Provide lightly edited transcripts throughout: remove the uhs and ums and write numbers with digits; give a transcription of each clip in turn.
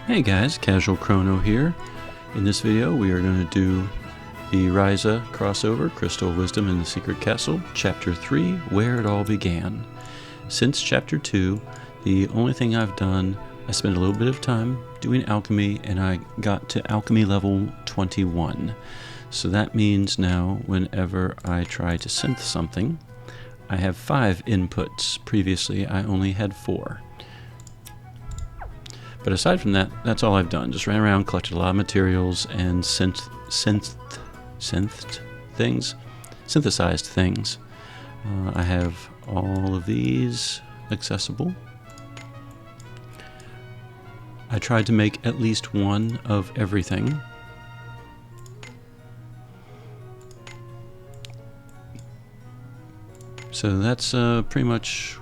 Hey guys, Casual Chrono here. In this video we are going to do the Ryza crossover, Crystal Wisdom in the Secret Castle, Chapter 3, Where It All Began. Since Chapter 2, the only thing I've done, I spent a little bit of time doing alchemy and I got to alchemy level 21. So that means now whenever I try to synth something, I have 5 inputs. Previously I only had 4. But aside from that, that's all I've done. Just ran around, collected a lot of materials, and synthesized things. I have all of these accessible. I tried to make at least one of everything. So that's pretty much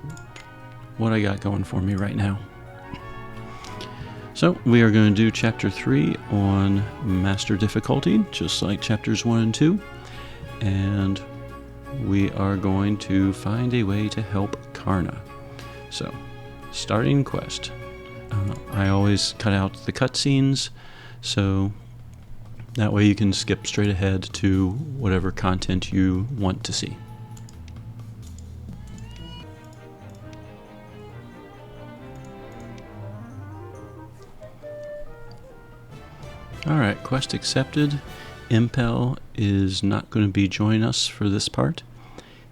what I got going for me right now. So we are going to do Chapter 3 on Master Difficulty, just like Chapters 1 and 2. And we are going to find a way to help Karna. So, starting quest. I always cut out the cutscenes, so that way you can skip straight ahead to whatever content you want to see. Alright, quest accepted. Impel is not going to be joining us for this part.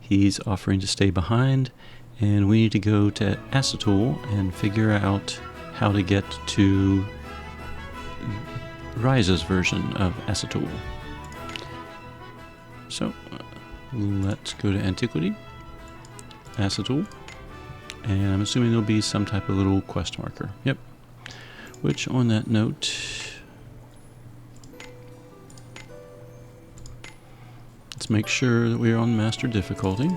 He's offering to stay behind, and we need to go to Aperture and figure out how to get to Ryza's version of Aperture. So, let's go to Antiquity, Aperture, and I'm assuming there'll be some type of little quest marker. Yep. Which, on that note, let's make sure that we're on Master Difficulty.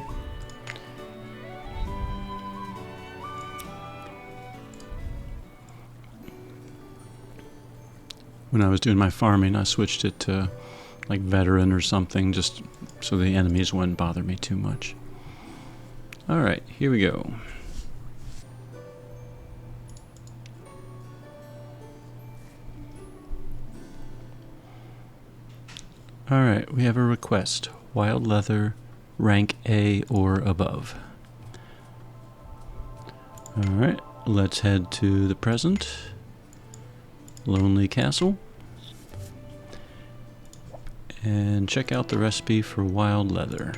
When I was doing my farming, I switched it to like Veteran or something, just so the enemies wouldn't bother me too much. Alright, here we go. Alright, we have a request. Wild leather, rank A or above. Alright, let's head to the present. Lonely Castle. And check out the recipe for wild leather.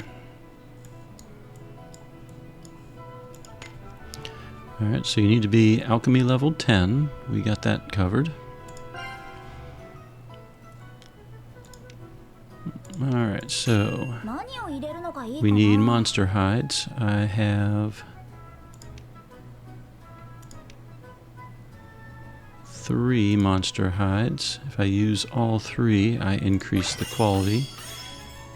Alright, so you need to be alchemy level 10. We got that covered. Alright, so we need monster hides. I have 3 monster hides. If I use all 3, I increase the quality.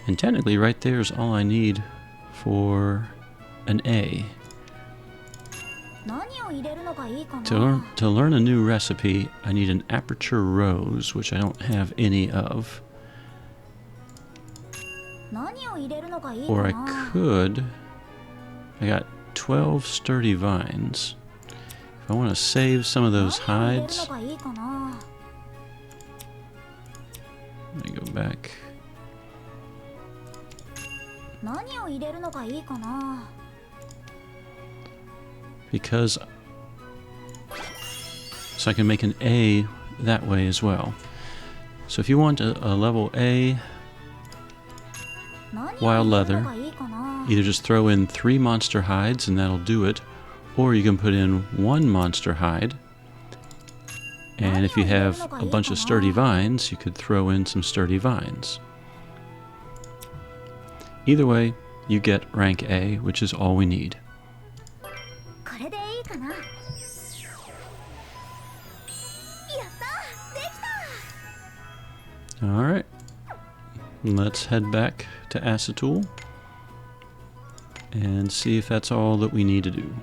And technically right there is all I need for an A. To learn a new recipe, I need an Aperture rose, which I don't have any of. Or I could. I got 12 sturdy vines. If I want to save some of those hides, let me go back. Because so I can make an A that way as well. So if you want a level A wild leather, either just throw in 3 monster hides and that'll do it, or you can put in 1 monster hide, and if you have a bunch of sturdy vines, you could throw in some sturdy vines. Either way, you get rank A, which is all we need. Alright, let's head back to Aperture and see if that's all that we need to do.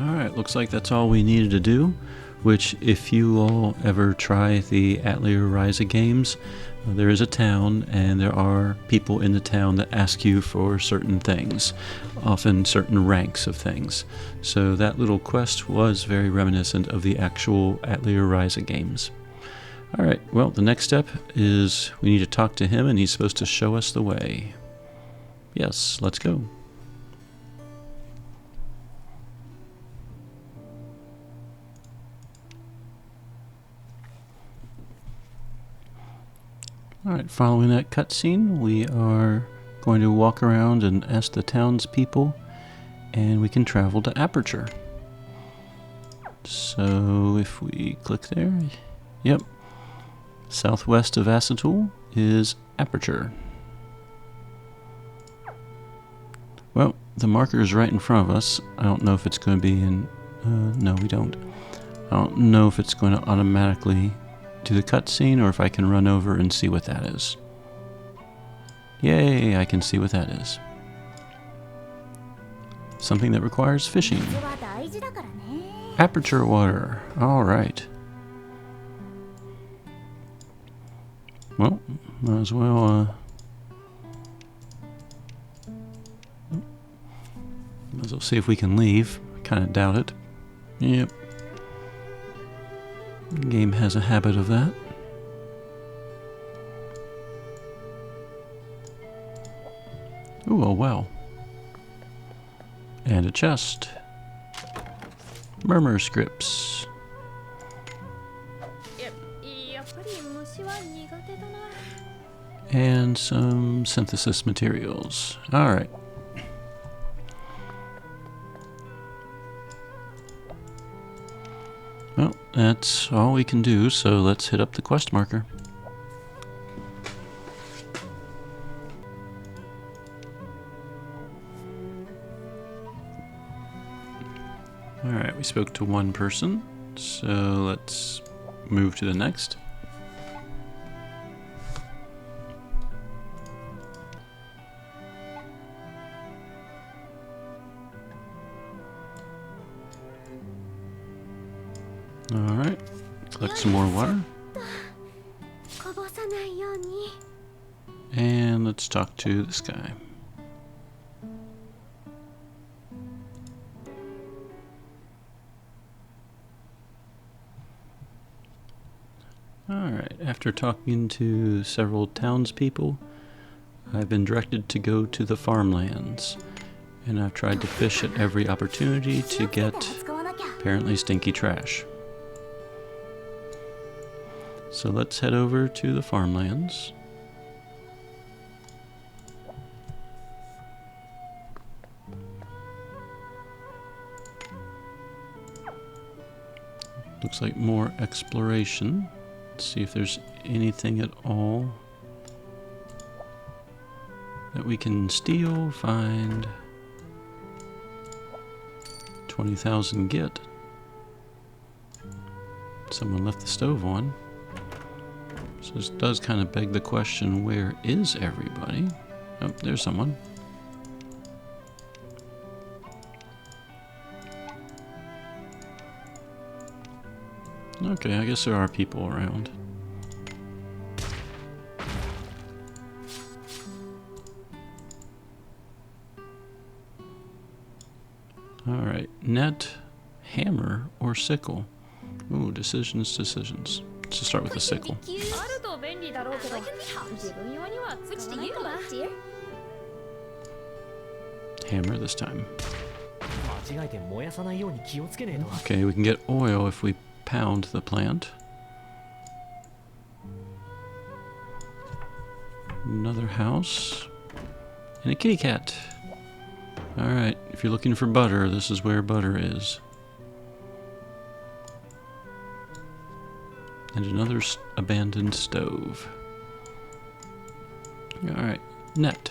Alright, looks like that's all we needed to do, which if you all ever try the Atelier Ryza games, there is a town and there are people in the town that ask you for certain things, often certain ranks of things. So that little quest was very reminiscent of the actual Atelier Ryza games. Alright, well, the next step is we need to talk to him and he's supposed to show us the way. Yes, let's go. Alright, following that cutscene, we are going to walk around and ask the townspeople, and we can travel to Aperture. So if we click there, yep, southwest of Acetul is Aperture. Well, the marker is right in front of us. I don't know if it's going to be in... no, we don't. I don't know if it's going to automatically do the cutscene or if I can run over and see what that is. Yay, I can see what that is. Something that requires fishing. Aperture water. Alright. Well, might as well, might as well see if we can leave. I kind of doubt it. Yep. The game has a habit of that. Ooh, a well. And a chest. Murmur scripts. And some synthesis materials. Alright. Well, that's all we can do, so let's hit up the quest marker. Alright, we spoke to one person, so let's move to the next. Alright, collect some more water. And let's talk to this guy. Alright, after talking to several townspeople, I've been directed to go to the Farmlands. And I've tried to fish at every opportunity to get apparently stinky trash. So let's head over to the Farmlands. Looks like more exploration. Let's see if there's anything at all that we can steal, find. 20,000 get. Someone left the stove on. So this does kind of beg the question, where is everybody? Oh, there's someone. Okay, I guess there are people around. Alright, net, hammer, or sickle? Ooh, decisions. Let's just start with the sickle. Hammer this time. Okay, we can get oil if we pound the plant. Another house. And a kitty cat. Alright, if you're looking for butter, this is where butter is. And another abandoned stove. Alright, net.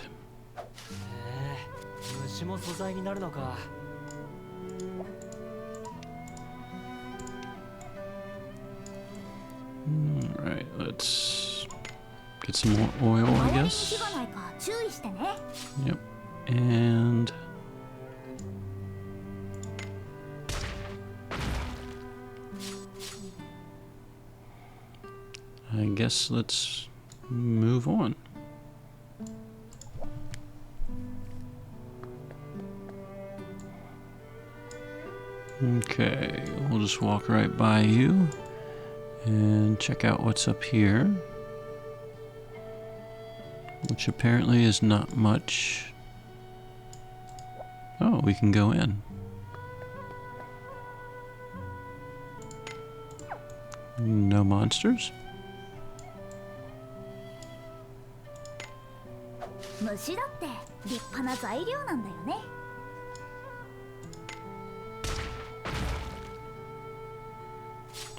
Alright, let's get some more oil, I guess. Yep, and I guess let's move on. Okay, we'll just walk right by you and check out what's up here, which apparently is not much. Oh, we can go in. No monsters? 虫だって立派な材料なんだよね。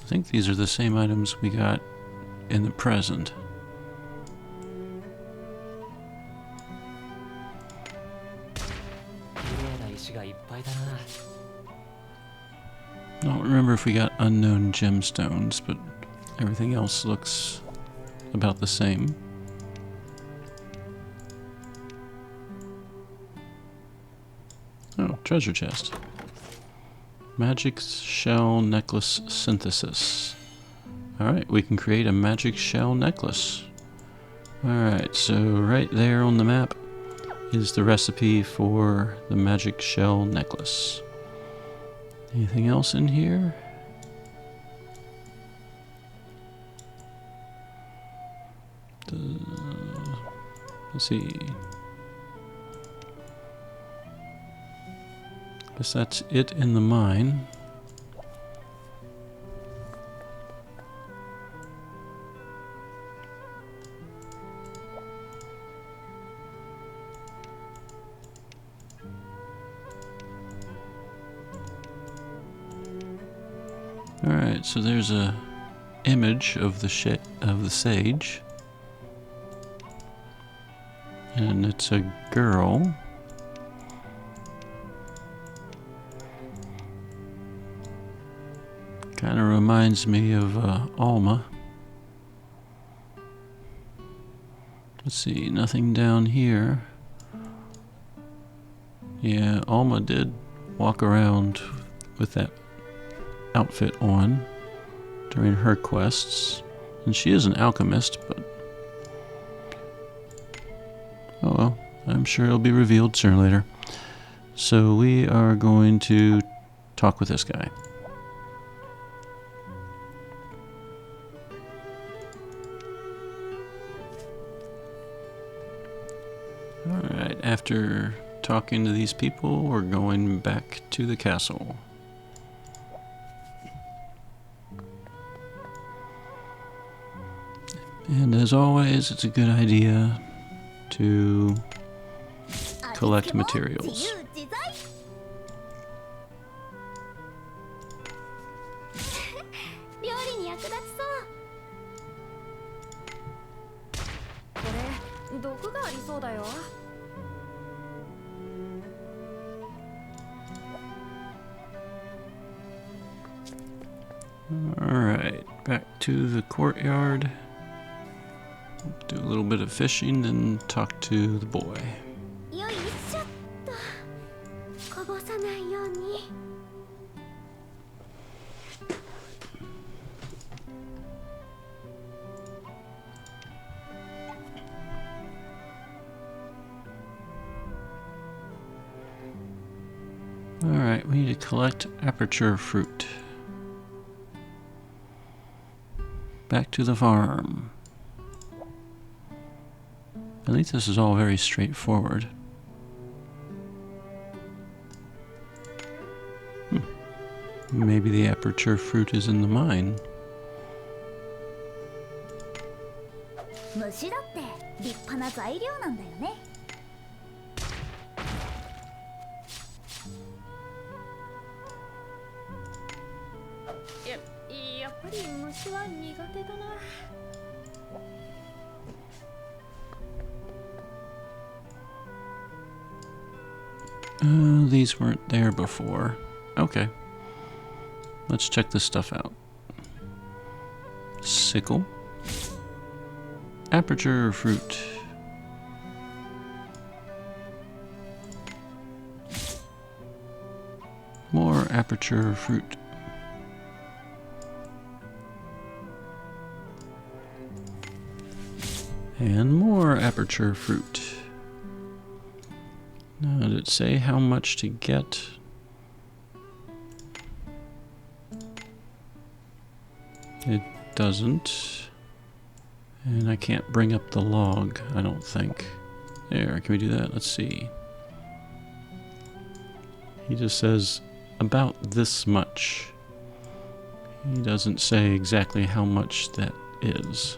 I think these are the same items we got in the present. I don't remember if we got unknown gemstones, but everything else looks about the same. Oh, treasure chest. Magic shell necklace synthesis. Alright, we can create a magic shell necklace. Alright, so right there on the map is the recipe for the magic shell necklace. Anything else in here? Let's see. Guess that's it in the mine. Alright, so there's a image of the sage. And it's a girl. Kind of reminds me of Alma. Let's see, nothing down here. Yeah, Alma did walk around with that outfit on during her quests. And she is an alchemist, but oh well, I'm sure it'll be revealed sooner or later. So we are going to talk with this guy. Alright, after talking to these people, we're going back to the castle. And as always, it's a good idea to collect materials. Alright, back to the courtyard. Do a little bit of fishing, then talk to the boy. Alright, we need to collect Aperture fruit. Back to the farm. At least this is all very straightforward. Maybe the Aperture fruit is in the mine. These weren't there before. Okay. Let's check this stuff out. Sickle. Aperture fruit. More Aperture fruit. And more aperture fruit. Now, did it say how much to get? It doesn't. And I can't bring up the log, I don't think. There, can we do that? Let's see. He just says about this much. He doesn't say exactly how much that is.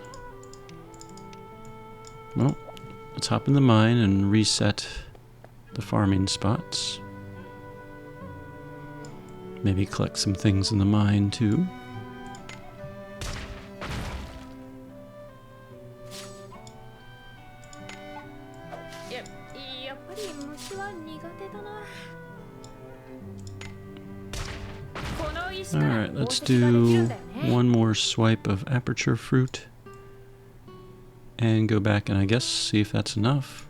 Well, let's hop in the mine and reset the farming spots. Maybe collect some things in the mine too. Alright, let's do one more swipe of aperture fruit and go back and I guess see if that's enough.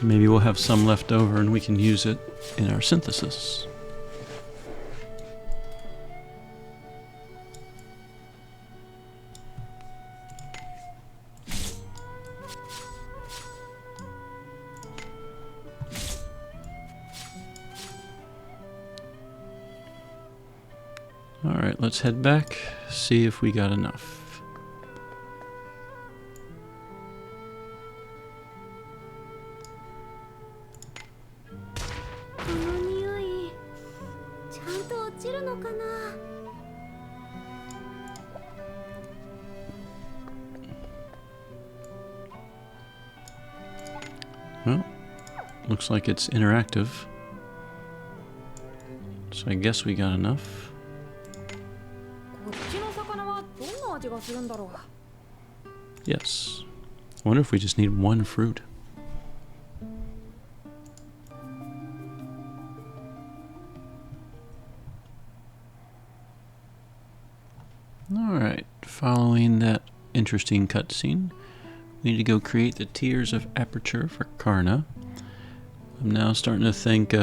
Maybe we'll have some left over and we can use it in our synthesis. Alright, let's head back, see if we got enough. Well, looks like it's interactive. So I guess we got enough. Yes. I wonder if we just need one fruit. Alright, following that interesting cutscene, we need to go create the tiers of Aperture for Karna. I'm now starting to think,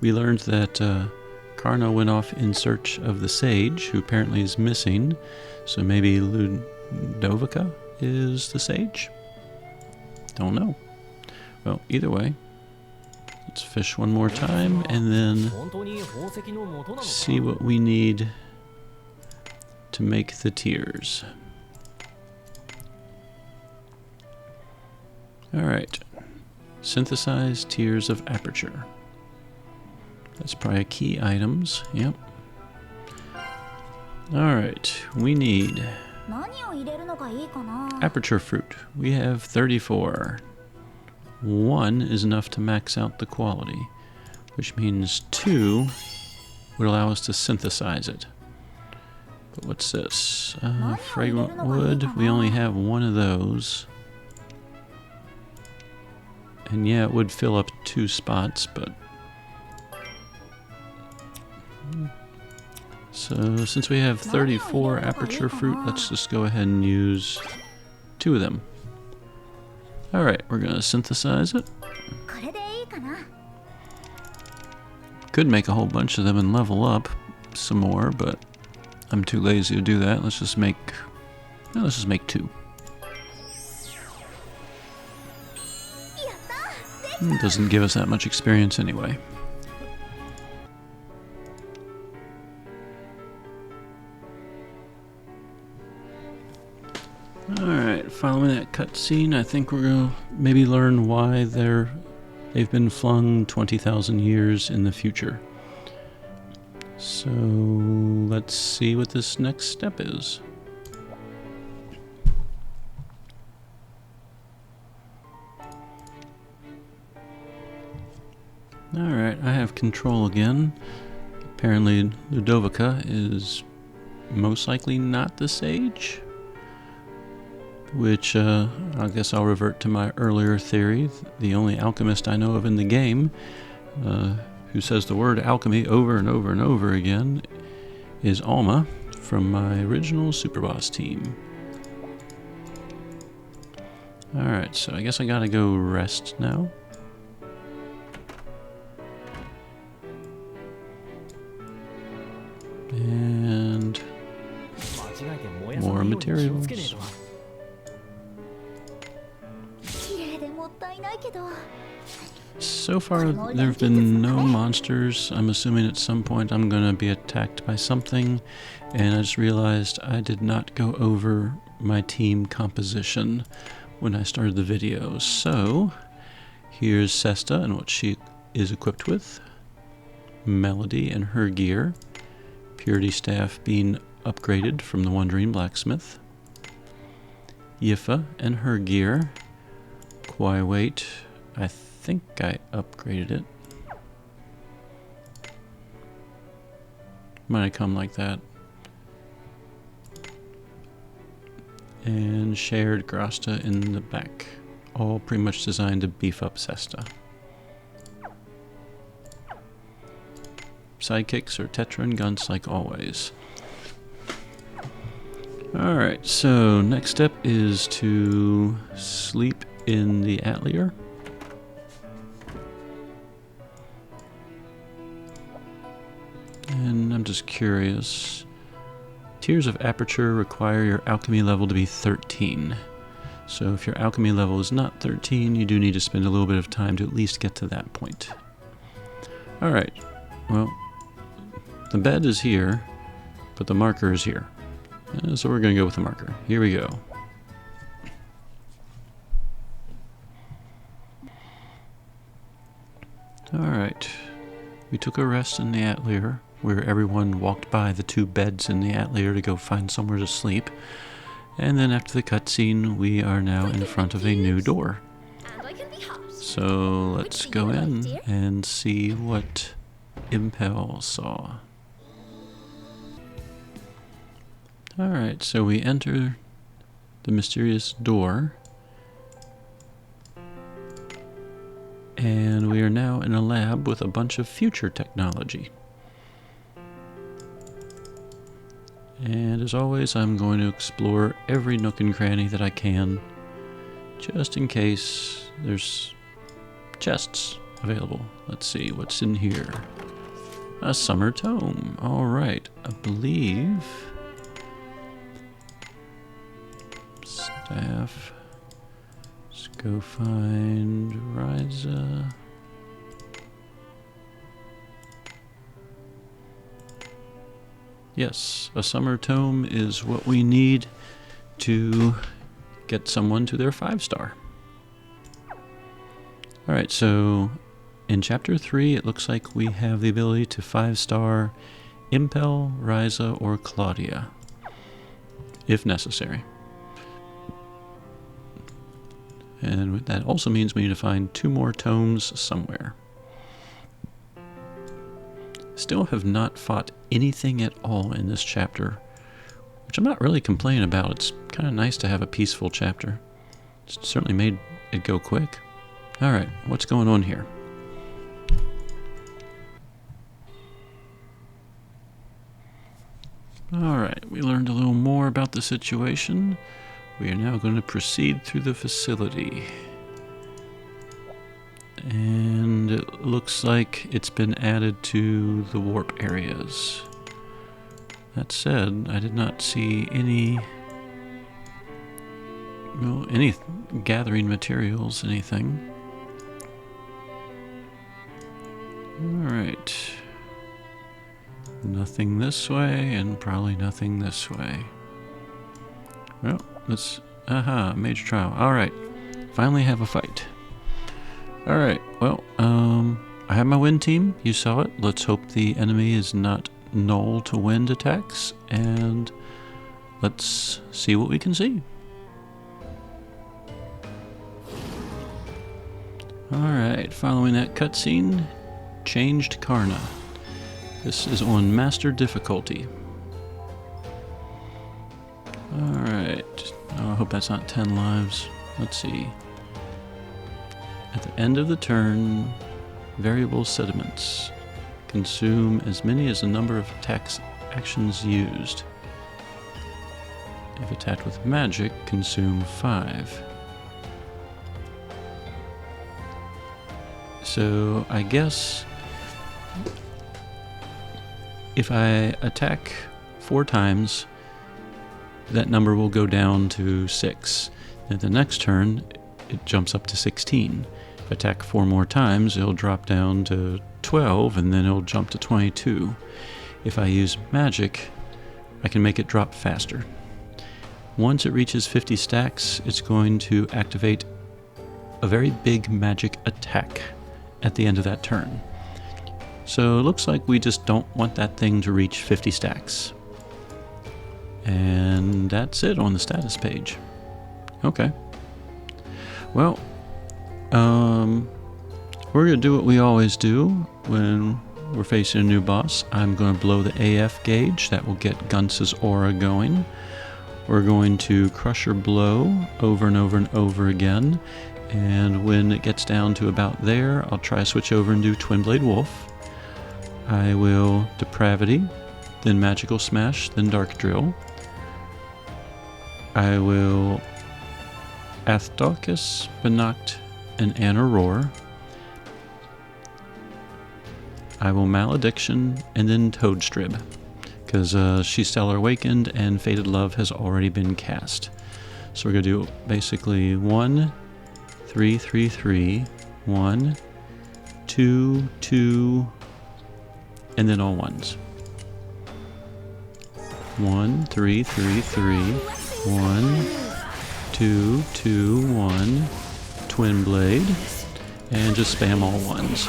we learned that Karna went off in search of the sage, who apparently is missing. So maybe Ludovica is the sage? Don't know. Well, either way, let's fish one more time and then see what we need to make the tiers. Alright. Synthesize tiers of aperture. That's probably key items. Yep. Alright, we need aperture fruit. We have 34. 1 is enough to max out the quality, which means 2 would allow us to synthesize it. But what's this? Fragrant wood. We only have 1 of those. And yeah, it would fill up 2 spots, but... So, since we have 34 aperture fruit, let's just go ahead and use 2 of them. Alright, we're going to synthesize it. Could make a whole bunch of them and level up some more, but I'm too lazy to do that. Let's just make 2. It doesn't give us that much experience anyway. Alright, following that cutscene, I think we're going to maybe learn why they've been flung 20,000 years in the future. So, let's see what this next step is. Alright, I have control again. Apparently Ludovica is most likely not the sage. Which, I guess I'll revert to my earlier theory. The only alchemist I know of in the game, who says the word alchemy over and over and over again, is Alma from my original superboss team. Alright, so I guess I gotta go rest now. So far, there have been no monsters. I'm assuming at some point I'm going to be attacked by something, and I just realized I did not go over my team composition when I started the video. So, here's Sesta and what she is equipped with. Melody and her gear. Purity Staff being upgraded from the Wandering Blacksmith. Yifa and her gear. Kwai Weight. I think I upgraded it. Might have come like that. And shared Grasta in the back. All pretty much designed to beef up Sesta. Sidekicks are Tetra and Gunts like always. Alright, so next step is to sleep in the Atelier. And I'm just curious. Tiers of Aperture require your alchemy level to be 13. So if your alchemy level is not 13, you do need to spend a little bit of time to at least get to that point. Alright, well, the bed is here, but the marker is here. So we're going to go with the marker. Here we go. Alright, we took a rest in the Atelier, where everyone walked by the two beds in the Atelier to go find somewhere to sleep. And then after the cutscene, we are now in front of a new door. So let's go in and see what Impel saw. Alright, so we enter the mysterious door. And we are now in a lab with a bunch of future technology. And as always, I'm going to explore every nook and cranny that I can, just in case there's chests available. Let's see what's in here. A summer tome. Alright, I believe... Staff. Let's go find Ryza. Yes, a summer tome is what we need to get someone to their 5-star. Alright, so in Chapter 3, it looks like we have the ability to 5-star Impel, Ryza, or Claudia, if necessary. And that also means we need to find 2 more tomes somewhere. Still have not fought anything at all in this chapter, which I'm not really complaining about. It's kind of nice to have a peaceful chapter. It's certainly made it go quick. Alright, what's going on here? Alright, we learned a little more about the situation. We are now going to proceed through the facility. And it looks like it's been added to the warp areas. That said, I did not see any gathering materials, anything. Alright. Nothing this way, and probably nothing this way. Well, let's... Aha, major trial. Alright. Finally have a fight. Alright, well, I have my wind team. You saw it. Let's hope the enemy is not null to wind attacks, and let's see what we can see. Alright, following that cutscene, changed Karna. This is on master difficulty. Alright, oh, I hope that's not 10 lives. Let's see. At the end of the turn, variable sediments consume as many as the number of attacks actions used. If attacked with magic, consume 5. So I guess if I attack 4 times, that number will go down to 6. At the next turn, it jumps up to 16. If I attack 4 more times, it'll drop down to 12, and then it'll jump to 22. If I use magic, I can make it drop faster. Once it reaches 50 stacks, it's going to activate a very big magic attack at the end of that turn. So it looks like we just don't want that thing to reach 50 stacks. And that's it on the status page. Okay. Well, we're going to do what we always do when we're facing a new boss. I'm going to blow the AF gauge. That will get Gunce's aura going. We're going to Crusher Blow over and over and over again. And when it gets down to about there, I'll try to switch over and do Twin Blade Wolf. I will Depravity, then Magical Smash, then Dark Drill. I will Athdaucus, Benacht, and Anna Roar. I will Malediction, and then Toadstrib, because She's Stellar Awakened and Fated Love has already been cast. So we're going to do basically 1, 3, 3, 3, 1, 2, 2, and then all ones. 1, 3, 3, 3, 1, 2, 2, 1, Twin Blade, and just spam all ones.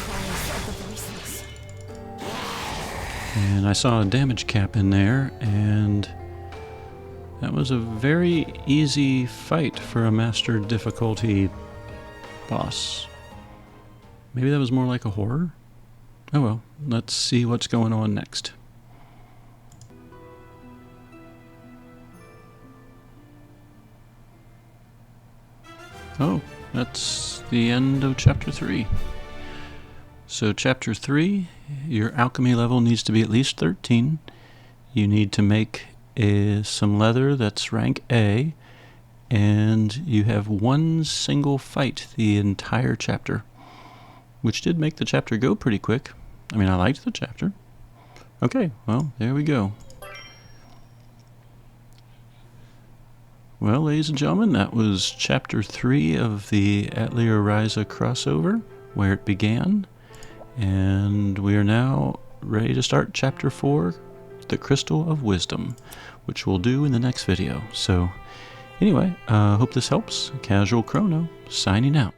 And I saw a damage cap in there, and that was a very easy fight for a master difficulty boss. Maybe that was more like a horror? Oh well, let's see what's going on next. Oh, that's the end of Chapter 3. So Chapter 3, your alchemy level needs to be at least 13. You need to make some leather that's rank A, and you have one single fight the entire chapter, which did make the chapter go pretty quick. I mean, I liked the chapter. Okay, well, there we go. Well, ladies and gentlemen, that was Chapter 3 of the Atelier Ryza crossover, Where It Began. And we are now ready to start Chapter 4, The Crystal of Wisdom, which we'll do in the next video. So, anyway, hope this helps. Casual Crono, signing out.